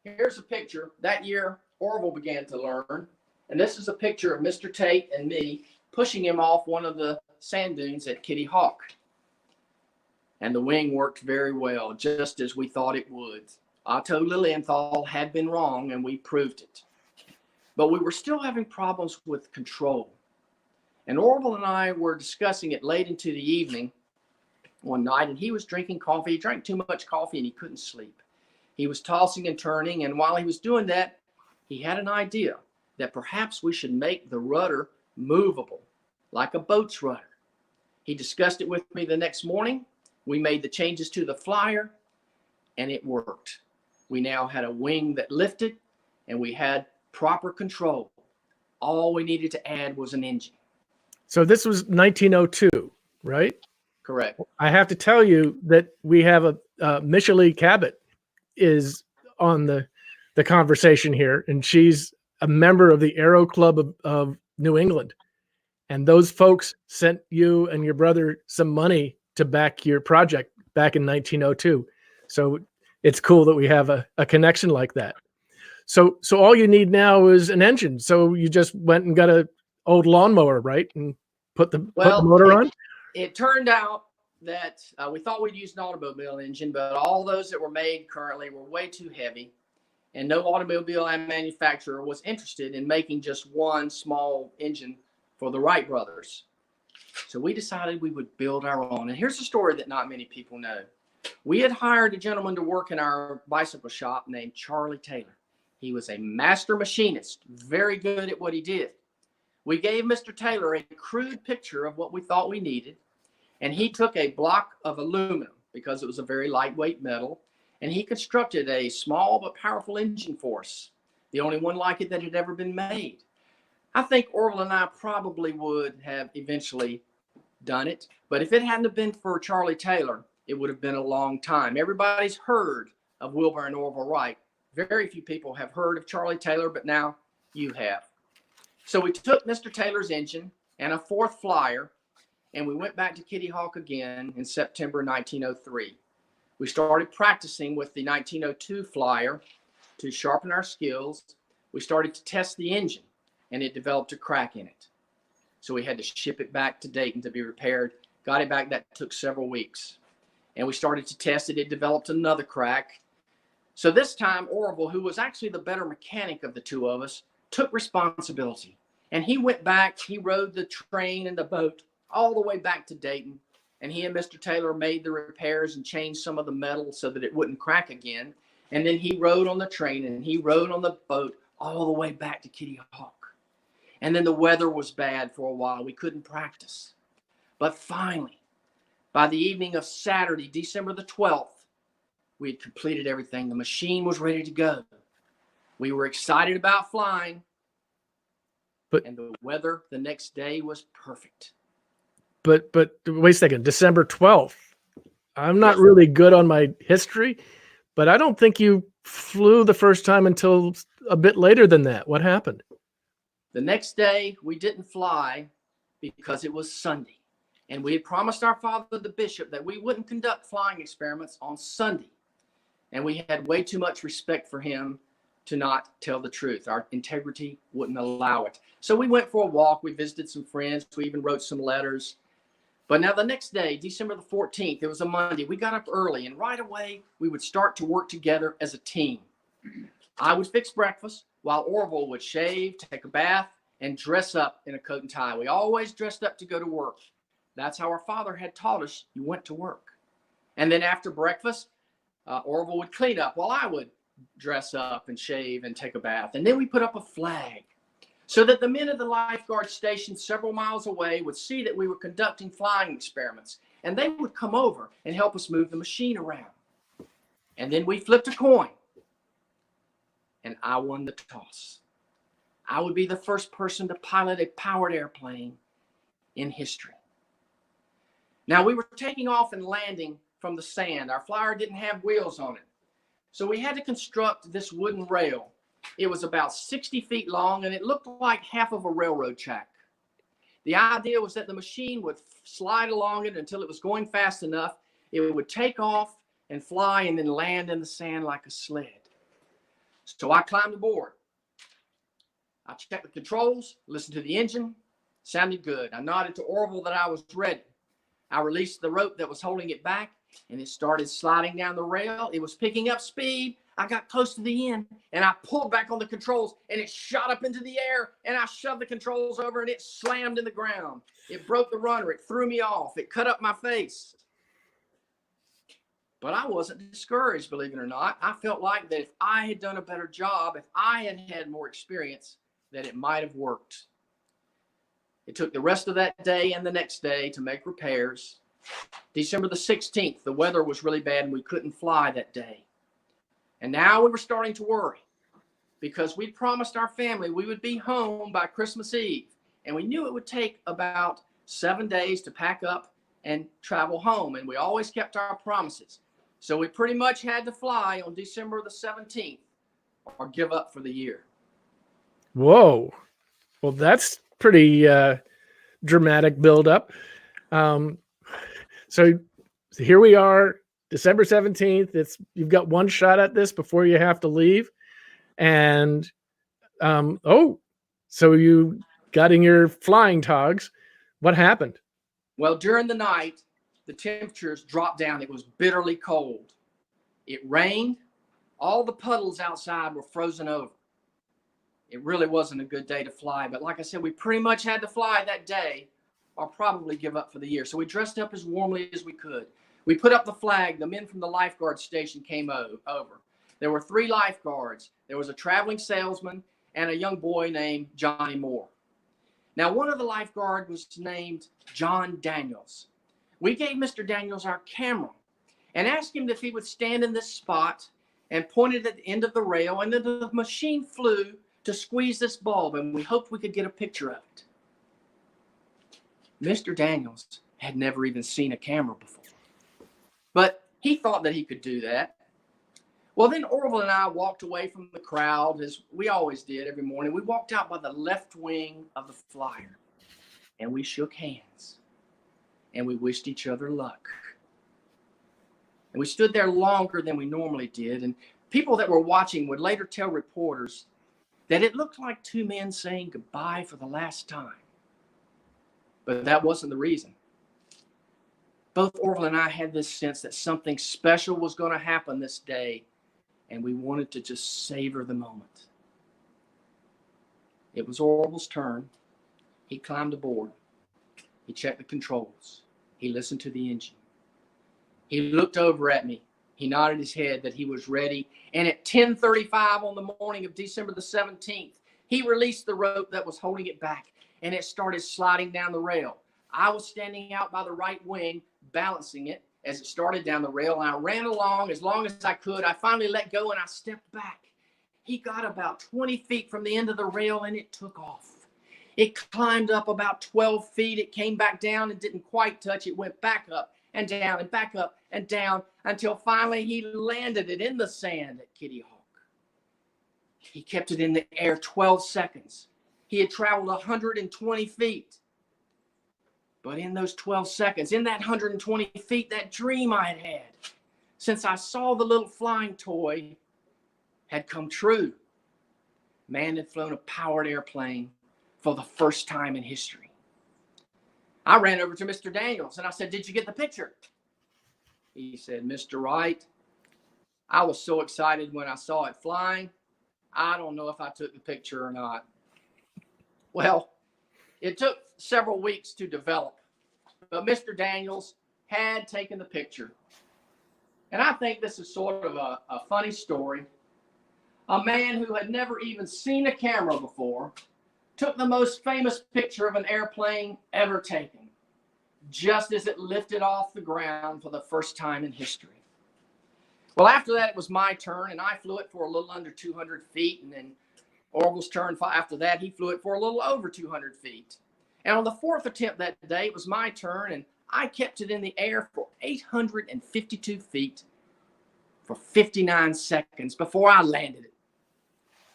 Here's a picture. That year, Orville began to learn. And this is a picture of Mr. Tate and me pushing him off one of the sand dunes at Kitty Hawk. And the wing worked very well, just as we thought it would. Otto Lilienthal had been wrong, and we proved it. But we were still having problems with control. And Orville and I were discussing it late into the evening one night, and he was drinking coffee. He drank too much coffee, and he couldn't sleep. He was tossing and turning, and while he was doing that, he had an idea that perhaps we should make the rudder movable, like a boat's rudder. He discussed it with me the next morning. We made the changes to the flyer, and it worked. We now had a wing that lifted, and we had proper control. All we needed to add was an engine. So this was 1902, right? Correct. I have to tell you that we have a Michelle Cabot is on the conversation here, and she's a member of the Aero Club of New England. And those folks sent you and your brother some money to back your project back in 1902. So it's cool that we have a connection like that. So all you need now is an engine. So you just went and got an old lawnmower, right? And put the motor on? It turned out that we thought we'd use an automobile engine, but all those that were made currently were way too heavy. And no automobile manufacturer was interested in making just one small engine for the Wright brothers. So we decided we would build our own. And here's a story that not many people know. We had hired a gentleman to work in our bicycle shop named Charlie Taylor. He was a master machinist, very good at what he did. We gave Mr. Taylor a crude picture of what we thought we needed, and he took a block of aluminum, because it was a very lightweight metal, and he constructed a small but powerful engine for us, the only one like it that had ever been made. I think Orville and I probably would have eventually done it, but if it hadn't have been for Charlie Taylor, it would have been a long time. Everybody's heard of Wilbur and Orville Wright. Very few people have heard of Charlie Taylor, but now you have. So we took Mr. Taylor's engine and a fourth flyer, and we went back to Kitty Hawk again in September 1903. We started practicing with the 1902 flyer to sharpen our skills. We started to test the engine, and it developed a crack in it. So we had to ship it back to Dayton to be repaired. Got it back. That took several weeks. And we started to test it. It developed another crack. So this time, Orville, who was actually the better mechanic of the two of us, took responsibility. And he went back. He rode the train and the boat all the way back to Dayton. And he and Mr. Taylor made the repairs and changed some of the metal so that it wouldn't crack again. And then he rode on the train and he rode on the boat all the way back to Kitty Hawk. And then the weather was bad for a while. We couldn't practice. But finally, by the evening of Saturday, December the 12th, we had completed everything. The machine was ready to go. We were excited about flying, But and the weather the next day was perfect. but wait a second, December 12th. I'm not Yes. really good on my history, but I don't think you flew the first time until a bit later than that. What happened? The next day, we didn't fly because it was Sunday. And we had promised our father, the bishop, that we wouldn't conduct flying experiments on Sunday. And we had way too much respect for him to not tell the truth. Our integrity wouldn't allow it. So we went for a walk. We visited some friends. We even wrote some letters. But now the next day, December the 14th, it was a Monday. We got up early, and right away, we would start to work together as a team. I would fix breakfast while Orville would shave, take a bath, and dress up in a coat and tie. We always dressed up to go to work. That's how our father had taught us you went to work. And then after breakfast, Orville would clean up while I would dress up and shave and take a bath. And then we put up a flag so that the men at the lifeguard station several miles away would see that we were conducting flying experiments. And they would come over and help us move the machine around. And then we flipped a coin. And I won the toss. I would be the first person to pilot a powered airplane in history. Now, we were taking off and landing from the sand. Our flyer didn't have wheels on it. So we had to construct this wooden rail. It was about 60 feet long, and it looked like half of a railroad track. The idea was that the machine would slide along it until it was going fast enough. It would take off and fly and then land in the sand like a sled. So I climbed aboard. I checked the controls, listened to the engine, sounded good. I nodded to Orville that I was ready. I released the rope that was holding it back, and it started sliding down the rail. It was picking up speed. I got close to the end, and I pulled back on the controls, and it shot up into the air, and I shoved the controls over, and it slammed in the ground. It broke the rudder. It threw me off. It cut up my face. But I wasn't discouraged, believe it or not. I felt like that if I had done a better job, if I had had more experience, that it might have worked. It took the rest of that day and the next day to make repairs. December the 16th, the weather was really bad and we couldn't fly that day. And now we were starting to worry because we'd promised our family we would be home by Christmas Eve. And we knew it would take about 7 days to pack up and travel home. And we always kept our promises. So we pretty much had to fly on December the 17th or give up for the year. Whoa. Well, that's pretty dramatic buildup. So here we are, December 17th. You've got one shot at this before you have to leave. And so you got in your flying togs. What happened? Well, during the night, the temperatures dropped down. It was bitterly cold. It rained. All the puddles outside were frozen over. It really wasn't a good day to fly. But like I said, we pretty much had to fly that day or probably give up for the year. So we dressed up as warmly as we could. We put up the flag. The men from the lifeguard station came over. There were 3 lifeguards. There was a traveling salesman and a young boy named Johnny Moore. Now, one of the lifeguards was named John Daniels. We gave Mr. Daniels our camera and asked him if he would stand in this spot and pointed at the end of the rail, and then the machine flew to squeeze this bulb, and we hoped we could get a picture of it. Mr. Daniels had never even seen a camera before, but he thought that he could do that. Well, then Orville and I walked away from the crowd, as we always did every morning. We walked out by the left wing of the flyer, and we shook hands, and we wished each other luck. And we stood there longer than we normally did, and people that were watching would later tell reporters that it looked like 2 men saying goodbye for the last time. But that wasn't the reason. Both Orville and I had this sense that something special was going to happen this day, and we wanted to just savor the moment. It was Orville's turn. He climbed aboard. He checked the controls. He listened to the engine. He looked over at me. He nodded his head that he was ready. And at 10:35 on the morning of December the 17th, he released the rope that was holding it back, and it started sliding down the rail. I was standing out by the right wing, balancing it as it started down the rail, and I ran along as long as I could. I finally let go, and I stepped back. he got about 20 feet from the end of the rail and it took off. It climbed up about 12 feet. It came back down and didn't quite touch. It went back up and down and back up and down until finally he landed it in the sand at Kitty Hawk. He kept it in the air 12 seconds. He had traveled 120 feet. But in those 12 seconds, in that 120 feet, that dream I had had, since I saw the little flying toy, had come true. Man had flown a powered airplane for the first time in history. I ran over to Mr. Daniels and I said, "Did you get the picture?" He said, "Mr. Wright, I was so excited when I saw it flying. I don't know if I took the picture or not." Well, it took several weeks to develop, but Mr. Daniels had taken the picture. And I think this is sort of a funny story. A man who had never even seen a camera before took the most famous picture of an airplane ever taken, just as it lifted off the ground for the first time in history. Well, after that, it was my turn, and I flew it for a little under 200 feet. And then Orville's turn. After that, he flew it for a little over 200 feet. And on the fourth attempt that day, it was my turn, and I kept it in the air for 852 feet for 59 seconds before I landed it.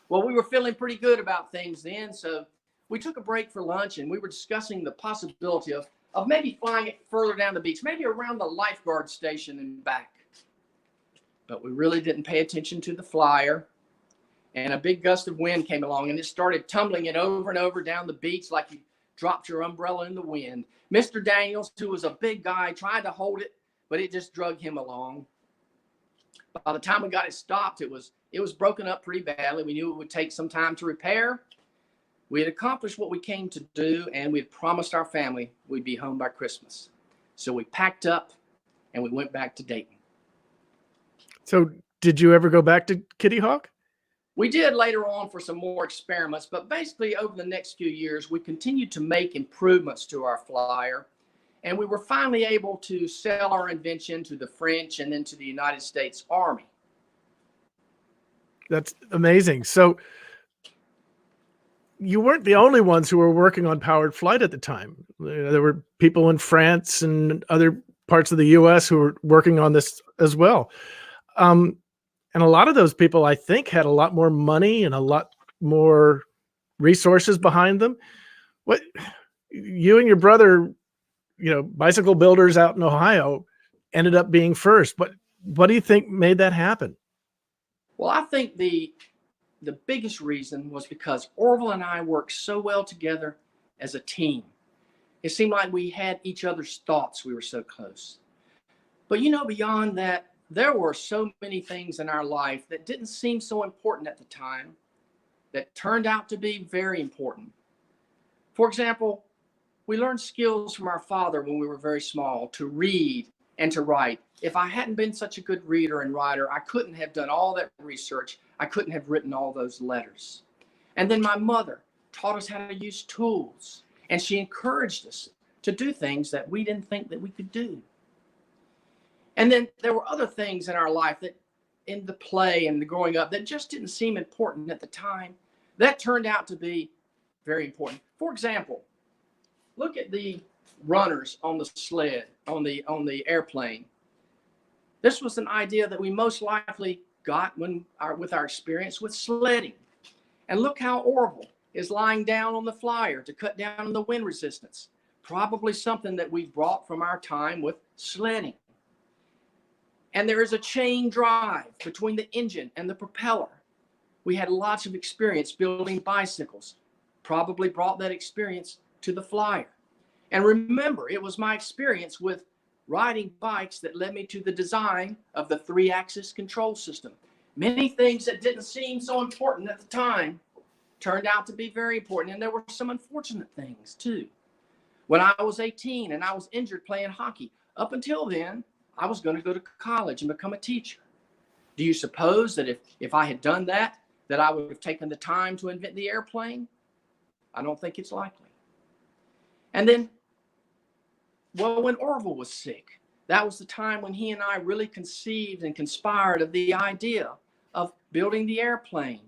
Well, we were feeling pretty good about things then, so we took a break for lunch, and we were discussing the possibility of maybe flying it further down the beach, maybe around the lifeguard station and back. But we really didn't pay attention to the flyer, and a big gust of wind came along, and it started tumbling it over and over down the beach like you dropped your umbrella in the wind. Mr. Daniels, who was a big guy, tried to hold it, but it just drug him along. By the time we got it stopped, it was broken up pretty badly. We knew it would take some time to repair. We had accomplished what we came to do, and we had promised our family we'd be home by Christmas. So we packed up and we went back to Dayton. So did you ever go back to Kitty Hawk? We did later on for some more experiments, but basically over the next few years, we continued to make improvements to our flyer. And we were finally able to sell our invention to the French and then to the United States Army. That's amazing. So you weren't the only ones who were working on powered flight at the time. There were people in France and other parts of the US who were working on this as well. And a lot of those people, I think, had a lot more money and a lot more resources behind them. What, you and your brother, bicycle builders out in Ohio, ended up being first. But what do you think made that happen? Well, I think the biggest reason was because Orville and I worked so well together as a team. It seemed like we had each other's thoughts. We were so close. But beyond that, there were so many things in our life that didn't seem so important at the time that turned out to be very important. For example, we learned skills from our father when we were very small to read and to write. If I hadn't been such a good reader and writer, I couldn't have done all that research. I couldn't have written all those letters. And then my mother taught us how to use tools, and she encouraged us to do things that we didn't think that we could do. And then there were other things in our life that in the play and the growing up that just didn't seem important at the time. That turned out to be very important. For example, look at the runners on the sled, on the airplane. This was an idea that we most likely got with our experience with sledding. And look how Orville is lying down on the flyer to cut down on the wind resistance. Probably something that we brought from our time with sledding. And there is a chain drive between the engine and the propeller. We had lots of experience building bicycles. Probably brought that experience to the flyer. And remember, it was my experience with riding bikes that led me to the design of the 3-axis control system. Many things that didn't seem so important at the time turned out to be very important. And there were some unfortunate things too. When I was 18 and I was injured playing hockey, up until then, I was going to go to college and become a teacher. Do you suppose that if I had done that I would have taken the time to invent the airplane? I don't think it's likely. And then, well, when Orville was sick, that was the time when he and I really conceived and conspired of the idea of building the airplane.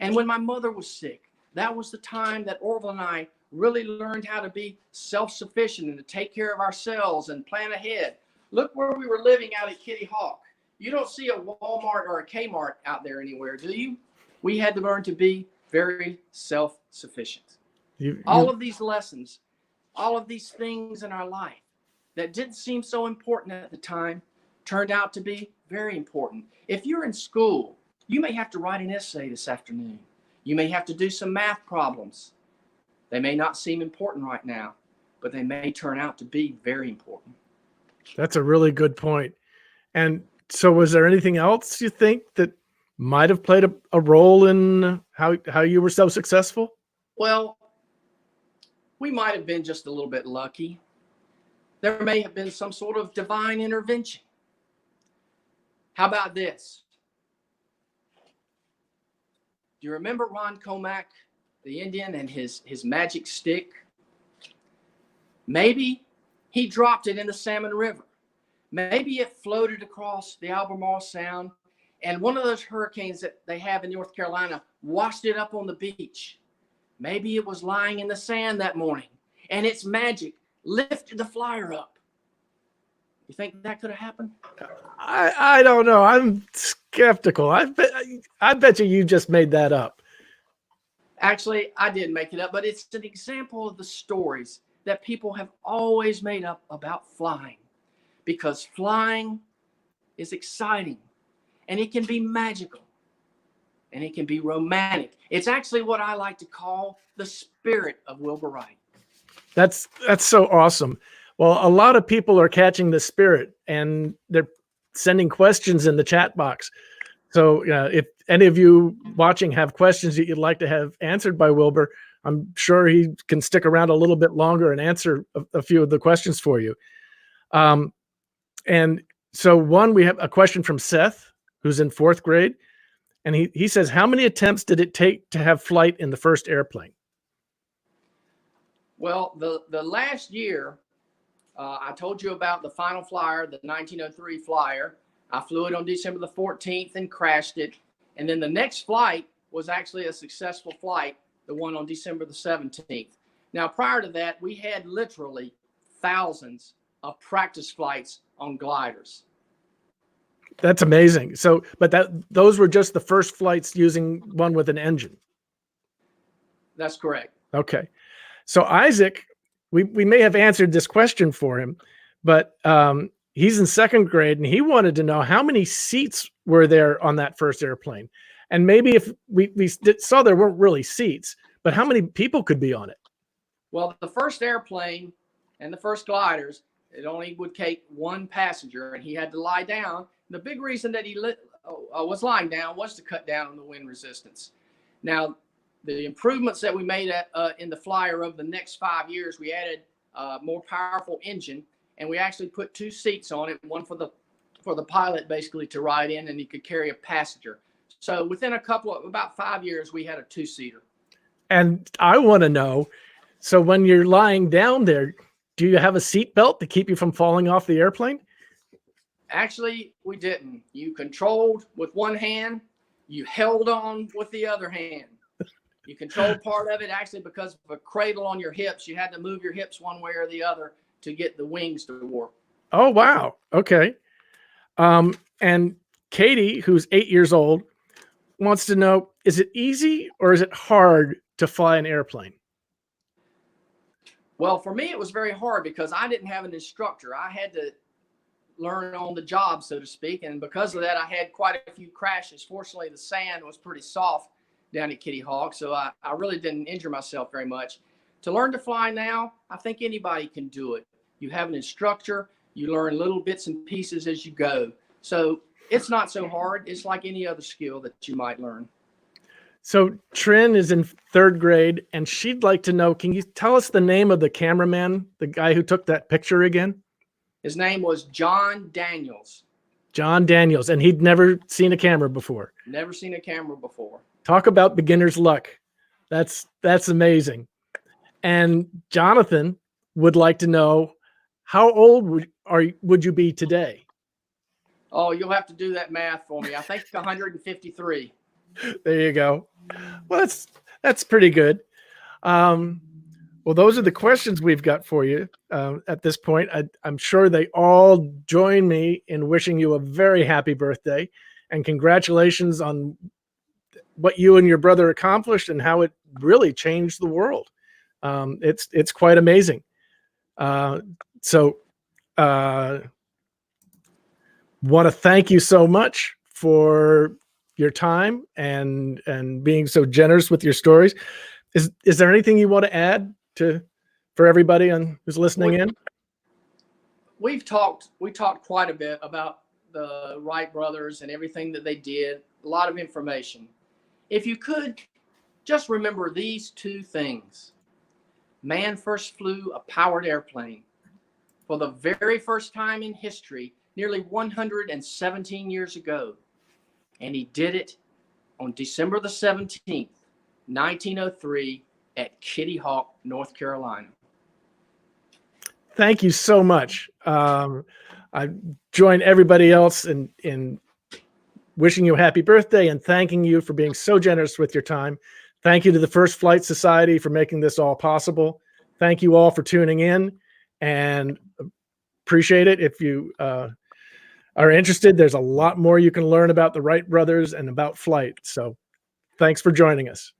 And when my mother was sick, that was the time that Orville and I really learned how to be self-sufficient and to take care of ourselves and plan ahead. Look where we were living out at Kitty Hawk. You don't see a Walmart or a Kmart out there anywhere, do you? We had to learn to be very self-sufficient. All of these lessons, all of these things in our life that didn't seem so important at the time turned out to be very important. If you're in school, you may have to write an essay this afternoon. You may have to do some math problems. They may not seem important right now, but they may turn out to be very important. That's a really good point. And so was there anything else you think that might have played a role in how you were so successful? Well, we might have been just a little bit lucky. There may have been some sort of divine intervention. How about this? Do you remember Ron Comack, the Indian, and his magic stick? Maybe he dropped it in the Salmon River. Maybe it floated across the Albemarle Sound, and one of those hurricanes that they have in North Carolina washed it up on the beach. Maybe it was lying in the sand that morning, and its magic lifted the flyer up. You think that could have happened? I don't know. I'm skeptical. I bet you just made that up. Actually, I didn't make it up, but it's an example of the stories that people have always made up about flying, because flying is exciting and it can be magical and it can be romantic. It's actually what I like to call the spirit of Wilbur Wright. That's so awesome. Well, a lot of people are catching the spirit and they're sending questions in the chat box. So if any of you watching have questions that you'd like to have answered by Wilbur, I'm sure he can stick around a little bit longer and answer a few of the questions for you. And so we have a question from Seth, who's in 4th grade. And he says, how many attempts did it take to have flight in the first airplane? Well, the last year, I told you about the final flyer, the 1903 flyer. I flew it on December the 14th and crashed it. And then the next flight was actually a successful flight, the one on December the 17th. Now, prior to that, we had literally thousands of practice flights on gliders. That's amazing. So, but those were just the first flights using one with an engine. That's correct. Okay. So Isaac, we may have answered this question for him, but he's in 2nd grade and he wanted to know how many seats were there on that first airplane. And maybe if we saw there weren't really seats, but how many people could be on it? Well, the first airplane and the first gliders, it only would take one passenger and he had to lie down. The big reason that he was lying down was to cut down on the wind resistance. Now, the improvements that we made in the flyer over the next 5 years, we added a more powerful engine, and we actually put 2 seats on it, one for the pilot basically to ride in, and he could carry a passenger. So within about 5 years, we had a 2-seater. And I want to know, so when you're lying down there, do you have a seat belt to keep you from falling off the airplane? Actually, we didn't. You controlled with one hand, you held on with the other hand. You controlled part of it actually because of a cradle on your hips. You had to move your hips one way or the other to get the wings to work. Oh, wow. Okay. And Katie, who's 8 years old, wants to know, is it easy or is it hard to fly an airplane? Well, for me, it was very hard because I didn't have an instructor. I had to learn on the job, so to speak. And because of that, I had quite a few crashes. Fortunately, the sand was pretty soft down at Kitty Hawk, so I really didn't injure myself very much. To learn to fly now, I think anybody can do it. You have an instructor, you learn little bits and pieces as you go. So it's not so hard. It's like any other skill that you might learn. So Trin is in 3rd grade, and she'd like to know, can you tell us the name of the cameraman, the guy who took that picture again? His name was John Daniels. John Daniels, and he'd never seen a camera before. Never seen a camera before. Talk about beginner's luck. That's amazing. And Jonathan would like to know, how old would you be today? Oh, you'll have to do that math for me. I think 153. There you go. Well, that's pretty good. Well, those are the questions we've got for you at this point. I'm sure they all join me in wishing you a very happy birthday and congratulations on what you and your brother accomplished and how it really changed the world. It's quite amazing. So want to thank you so much for your time and being so generous with your stories. Is there anything you want to add for everybody who's listening in? We talked quite a bit about the Wright brothers and everything that they did. A lot of information. If you could just remember these two things. Man first flew a powered airplane for the very first time in history, nearly 117 years ago. And he did it on December the 17th, 1903 at Kitty Hawk, North Carolina. Thank you so much. I join everybody else in wishing you a happy birthday and thanking you for being so generous with your time. Thank you to the First Flight Society for making this all possible. Thank you all for tuning in and appreciate it. If you are interested, there's a lot more you can learn about the Wright brothers and about flight. So thanks for joining us.